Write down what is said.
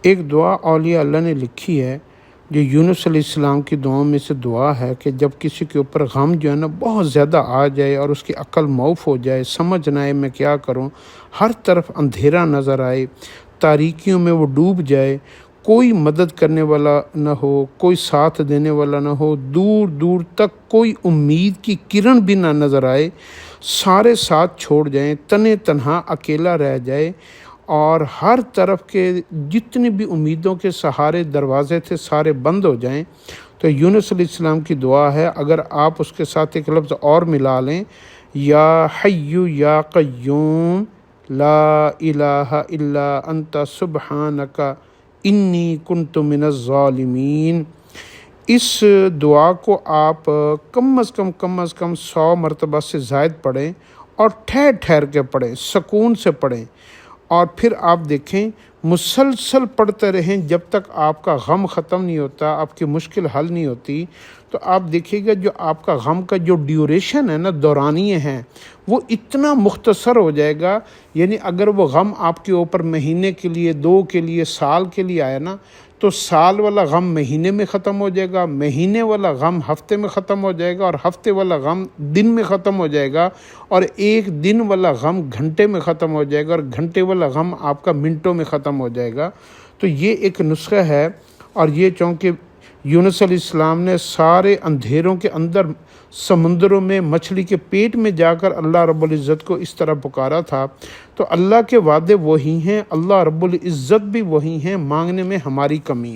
ایک دعا اولیاء اللہ نے لکھی ہے جو یونس علیہ السلام کی دعاؤں میں سے دعا ہے کہ جب کسی کے اوپر غم جو ہے نا بہت زیادہ آ جائے اور اس کی عقل معاف ہو جائے، سمجھ نہ آئے میں کیا کروں، ہر طرف اندھیرا نظر آئے، تاریکیوں میں وہ ڈوب جائے، کوئی مدد کرنے والا نہ ہو، کوئی ساتھ دینے والا نہ ہو، دور دور تک کوئی امید کی کرن بھی نہ نظر آئے، سارے ساتھ چھوڑ جائیں، تنے تنہا اکیلا رہ جائے، اور ہر طرف کے جتنی بھی امیدوں کے سہارے دروازے تھے سارے بند ہو جائیں، تو یونس علیہ السلام کی دعا ہے۔ اگر آپ اس کے ساتھ ایک لفظ اور ملا لیں، یا حی یا قیوم لا الہ الا انت سبحانک انی کنت من الظالمین، اس دعا کو آپ کم از کم 100 مرتبہ سے زائد پڑھیں اور ٹھہر ٹھہر کے پڑھیں، سکون سے پڑھیں، اور پھر آپ دیکھیں مسلسل پڑھتے رہیں جب تک آپ کا غم ختم نہیں ہوتا، آپ کی مشکل حل نہیں ہوتی، تو آپ دیکھیے گا جو آپ کا غم کا جو ڈیوریشن ہے نا، دورانیے ہیں، وہ اتنا مختصر ہو جائے گا۔ یعنی اگر وہ غم آپ کے اوپر مہینے کے لیے، 2 کے لیے، سال کے لیے آیا نا، تو سال والا غم مہینے میں ختم ہو جائے گا، مہینے والا غم ہفتے میں ختم ہو جائے گا، اور ہفتے والا غم دن میں ختم ہو جائے گا، اور ایک دن والا غم گھنٹے میں ختم ہو جائے گا، اور گھنٹے والا غم آپ کا منٹوں میں ختم ہو جائے گا۔ تو یہ ایک نسخہ ہے، اور یہ چونکہ یونس علیہ السلام نے سارے اندھیروں کے اندر سمندروں میں مچھلی کے پیٹ میں جا کر اللہ رب العزت کو اس طرح پکارا تھا، تو اللہ کے وعدے وہی ہیں، اللہ رب العزت بھی وہی ہیں، مانگنے میں ہماری کمی ہے۔